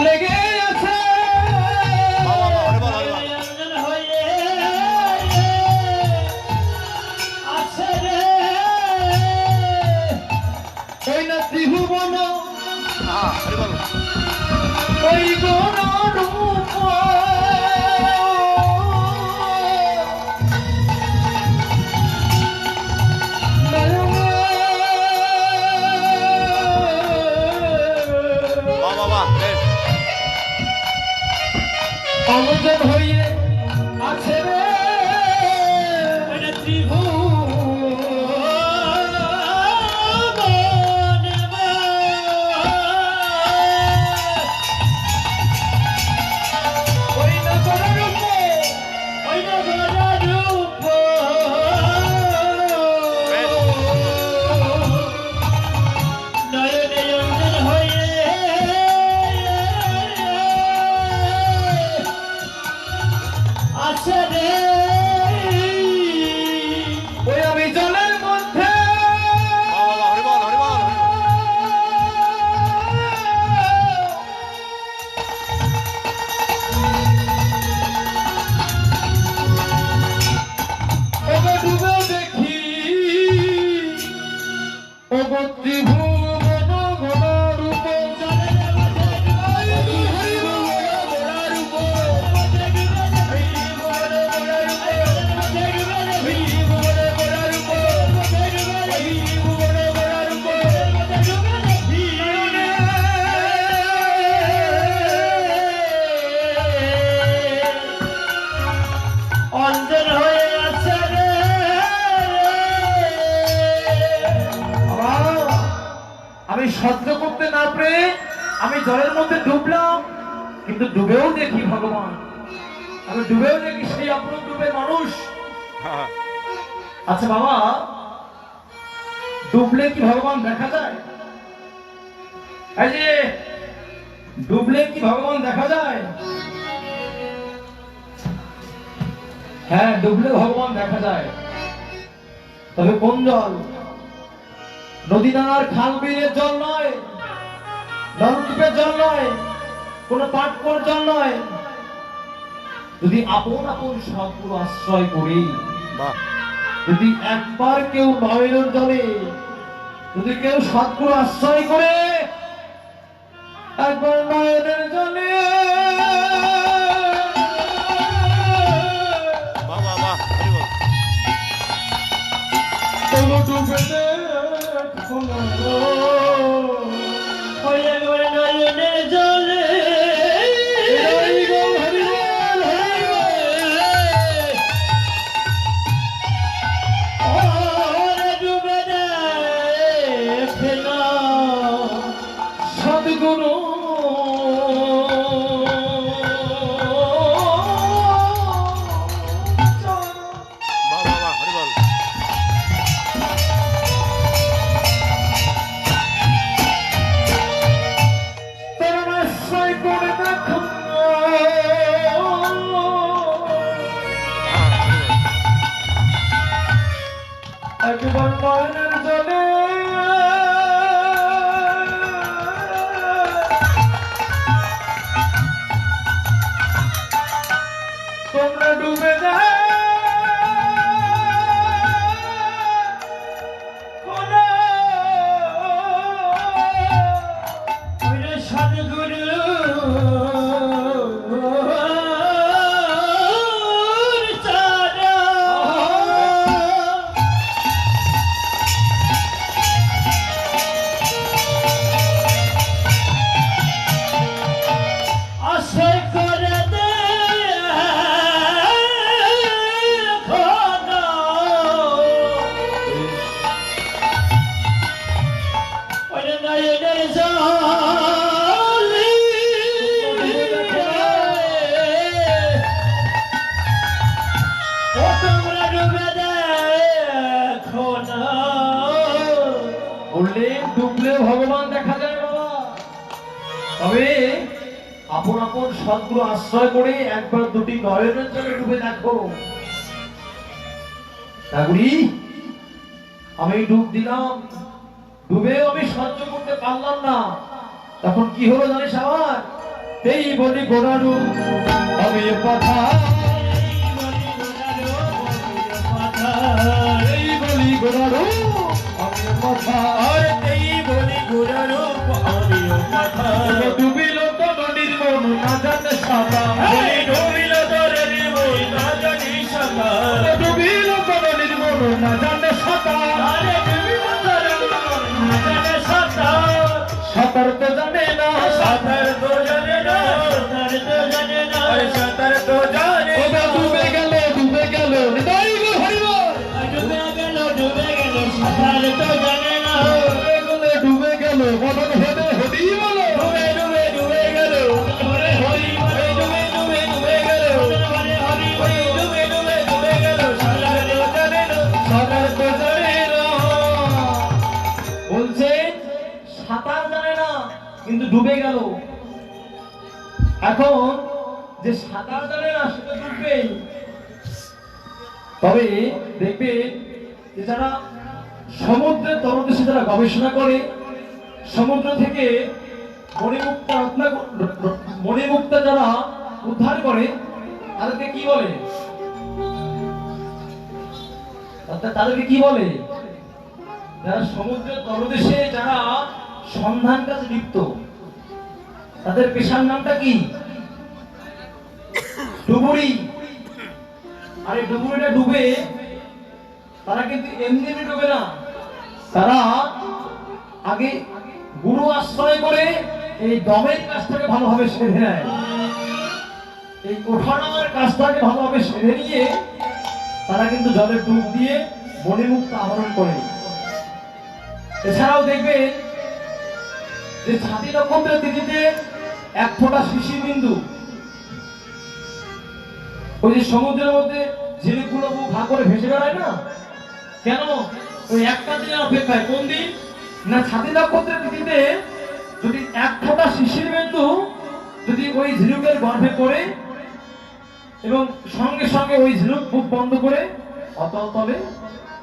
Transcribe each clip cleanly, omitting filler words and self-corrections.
লেগে আছে আছে রে ওই না ত্রিভুবন ওই গণ রূপ অমজন হইয়ে আছে রে আমি সহ্য করতে না পেরে আমি জলের মধ্যে ডুবলাম, কিন্তু ডুবেও দেখি ভগবান, আমি ডুবেও দেখি সেই আপন ডুবে মানুষ। আচ্ছা বাবা, ডুবলে কি ভগবান দেখা যায়? এই যে ডুবলে কি ভগবান দেখা যায়? হ্যাঁ, ডুবলে ভগবান দেখা যায়। তবে কোন জল? নদী নালার খাল বিলের জল নয়, নলকূপের জল নয়, কোন পাটকর জল নয়। যদি আপন আপন সৎগুরু আশ্রয় করি, যদি একবার কেউ নয়নের জলে, যদি কেউ সৎগুরু আশ্রয় করে একবার নয়নের জলে ডুবে নয়নের জলে ডুবে সদ্গুরু একবার নয়নের জলে তোমরা ডুবে যায় সদ্গুরু ডুবলে ভগবান দেখা যায় বাবা। তবে আপন আপন সৎগুরু আশ্রয় করে একবার দুটি নয়নের জলে ডুবে দেখো। ঠাকুরি, আমি ডুব দিলাম, ডুবেও আমি সহ্য করতে পারলাম না। তখন কি হলো জানিস আমার? এই বলি গোড়ারু আমি কথা, এই বলি গোড়ারু আমি কথা, আর এই বলি গোড়ারো আমিও কথা। ডুবিল তো নদীর মন না জানে সাঁতার, এই ডুবিল তোরের মন না জানি সাঁতার, ডুবিল তো নদীর মন না জানে সাঁতার, আরে ডুবিল তোরের মন না জানে সাঁতার, সাঁতার তো জানে না, সাঁতার তো জানে না, সাঁতার তো জানে না, আরে সাঁতার তো জানে না। ডুবে গেল হৃদয় গো হরিবল, ডুবে গেল সাঁতার তো জানে না, ডুবে গেল মদন হেদে হরি বলো, ডুবে গেল ওরে হরি বলে, ডুবে গেল ওরে হরি বলে, ডুবে গেল সাঁতার তো জানে না, সাঁতার তো জানে না। বলছে সাঁতার জানে না কিন্তু ডুবে গেল। এখন যে সাঁতার জানে না সেটা ডুববে। তবে দেখবে যে যারা সমুদ্রের তলদেশে যারা গবেষণা করে, সমুদ্র থেকে মণিমুক্তা যারা উদ্ধার করে, তাদেরকে কি বলে? তাদেরকে কি বলে? যারা সমুদ্রের তলদেশে যারা সন্ধান কাজে লিপ্ত, তাদের পেশার নামটা কি? ডুবুরি। আর এই ডুবুরিটা ডুবে, তারা কিন্তু এমনি এমনি ডুবে না, তারা আগে গুরু আশ্রয় করে এই দমের কাজটাকে ভালোভাবে সেরে নেয়, এই ওঠানামার কাজটাকে ভালোভাবে সেরে নিয়ে তারা কিন্তু জলে ডুব দিয়ে মণিমুক্তা আহরণ করে। এছাড়াও দেখবে যে ছাতি নক্ষত্রের তিথিতে এক ফোঁটা শিশির বিন্দু ওই যে সমুদ্রের মধ্যে ঝিনুকগুলো ভাগ করে ভেসে বেড়ায় না কেন? ওই একটা দিনের অপেক্ষায়। কোন দিন? না ছাতি নক্ষত্রের তিথিতে যদি এক ফোঁটা শিশির বিন্দু যদি ওই ঝিনুকের গর্ভে পড়ে এবং সঙ্গে সঙ্গে ওই ঝিনুক মুখ বন্ধ করে অতল তলে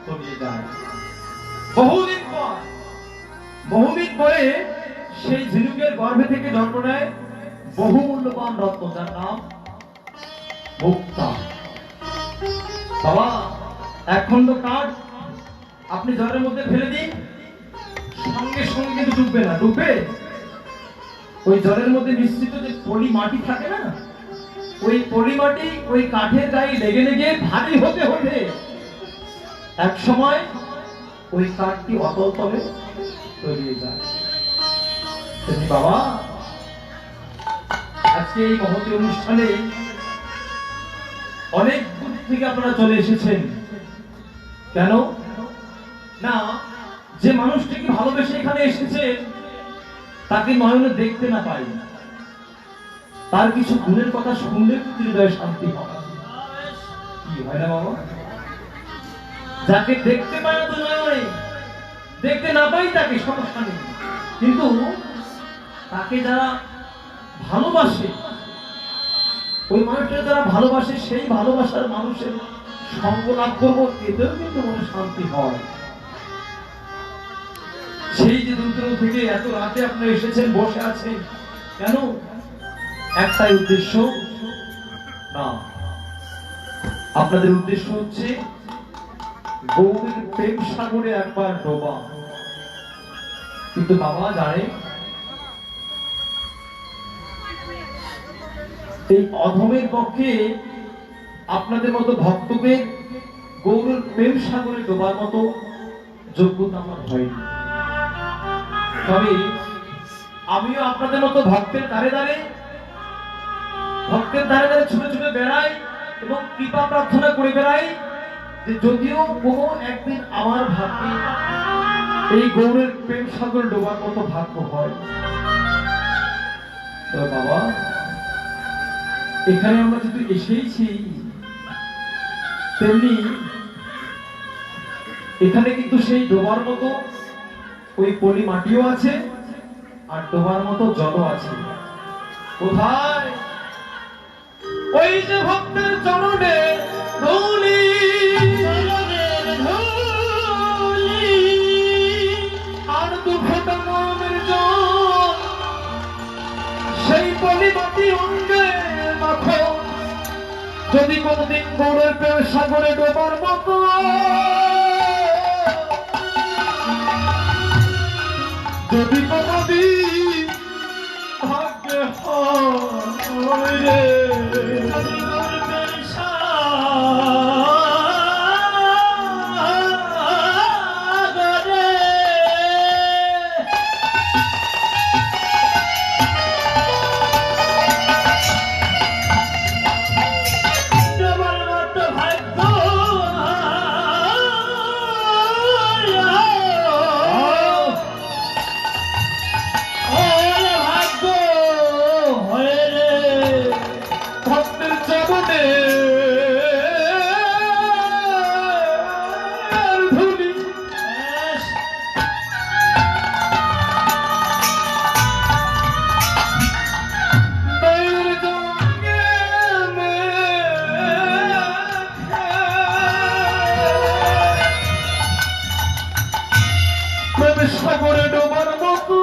তলিয়ে যায়। বহুদিন পরে সেই ঝিনুকের গর্ভে থেকে জন্ম নেয় বহু মূল্যবান রত্ন, যার নাম মুক্তা। বাবা, এক খন্ড কাঠ আপনি জলের মধ্যে ফেলে দিন, সঙ্গে সঙ্গে কিন্তু ডুববে না। ডুববে ওই জলের মধ্যে মিশ্রিত যে পলি মাটি থাকে না, ওই পলি মাটি ওই কাঠের গায়ে লেগে লেগে ভারী হতে হতে এক সময় ওই কাঠটি অতল তলে তলিয়ে যায়। বাবা, আজকে এই মহতী অনুষ্ঠানে অনেক দূর থেকে আপনারা চলে এসেছেন। কেন না? যে মানুষটিকে ভালোবেসে এখানে এসেছে তাকে নয়নে দেখতে না পাই, তার কিছু গুণের কথা শুনলে হৃদয়ে শান্তি হয়। কি হয় না বাবা? যাকে দেখতে পায় না তো নয়, দেখতে না পাই তাকে সমস্যা নেই, কিন্তু তাকে যারা ভালোবাসে, ওই মানুষটা যারা ভালোবাসে, সেই ভালোবাসার মানুষের সঙ্গ লাভ করবো, এতেও কিন্তু মনে শান্তি হয়। সেই যে দূর থেকে এত রাতে আপনারা এসেছেন, বসে আছেন, কেন? একটাই উদ্দেশ্য না, আপনাদের উদ্দেশ্য হচ্ছে গৌরীর প্রেম সাগরে একবার ডোবা। কিন্তু বাবা জানে এই অধমের পক্ষে আপনাদের মতো ভক্তকে গৌরীর প্রেম সাগরে ডোবার মতো যোগ্যতা আমার হয়নি। তবে আমিও আপনাদের মতো ভক্তের দ্বারে দ্বারে ছুটে ছুটে বেড়াই এবং কৃপা প্রার্থনা করে বেড়াই যে যদিও কোনো একদিন আমার ভাগ্যে এই গৌরের প্রেম সাগর ডোবার মতো ভাগ্য হয়। তো বাবা, এখানে আমরা যদি এসেইছি, তেমনি এখানে কিন্তু সেই ডোবার মতো ওই পলি মাটিও আছে আর ডোবার মতো জলও আছে। কোথায়? ওই যে ভক্তের চরণে ধুলি, আর দু ফোঁটা মনের জল, সেই মনি মাটি অঙ্গে মাখো যদি কোনদিন গৌরের প্রেম সাগরে ডোবার মতো যদি কোনদিন ভাগ্যে হয় রে সাগরে ডোবার মতো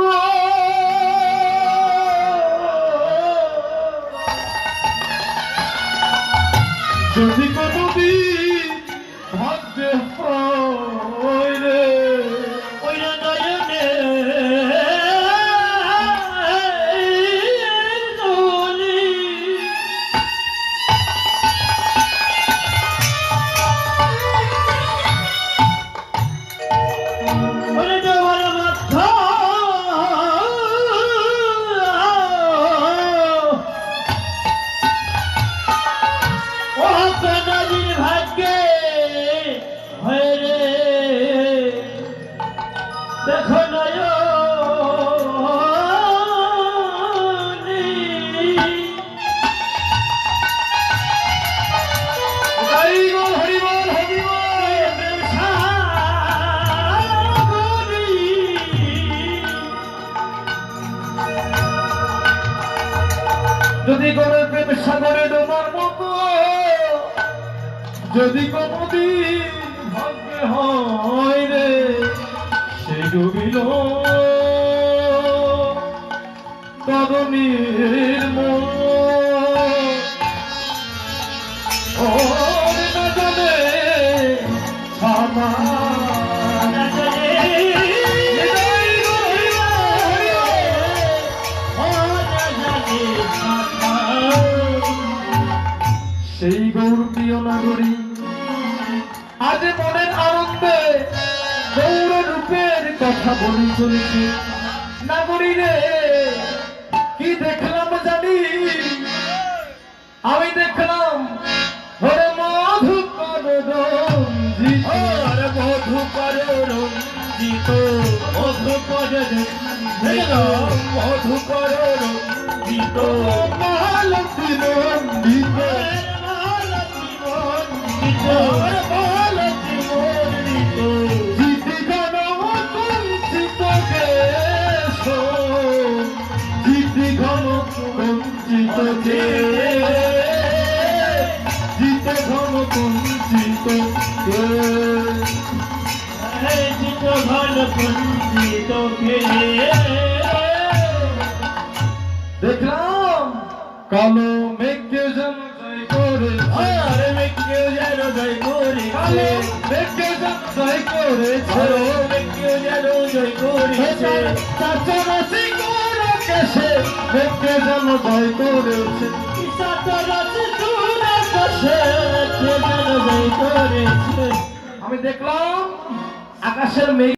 যদি কোনদিন ভাগ্যে হয় রে ওই নয়নে দেখো যদি গৌরের প্রেম সাগরে ডোবার মতো যদি কোনদিন ভাগ্যে হয় রে সে ডুবিল তরুণীর মন ওর না জানে ছামা সেই গৌর প্রিয় নাগরী আজ মনের আনন্দে গৌর রূপের কথা বলি চলেছি নাগরী রে কি দেখলাম জানি আমি দেখলাম ওরে মধুকর রঞ্জিত মধুকর রঞ্জিত মধুকর রঞ্জিত মধুকর রঞ্জিত মালতী রঞ্জিত জিতে ঘন কুঞ্চিত দেখলাম কালো মেঘকে যেন জয় করে আরে মেঘকে যেন জয় করে কালো মেঘকে যেন জয় করেছে মেঘকে যেন জয় করেছে চাচারাশি করে কেসে মেঘকে যেন জয় করেছে চাচারাশি করে কেসে যেন জয় করেছে আমি দেখলাম আকাশের মেঘ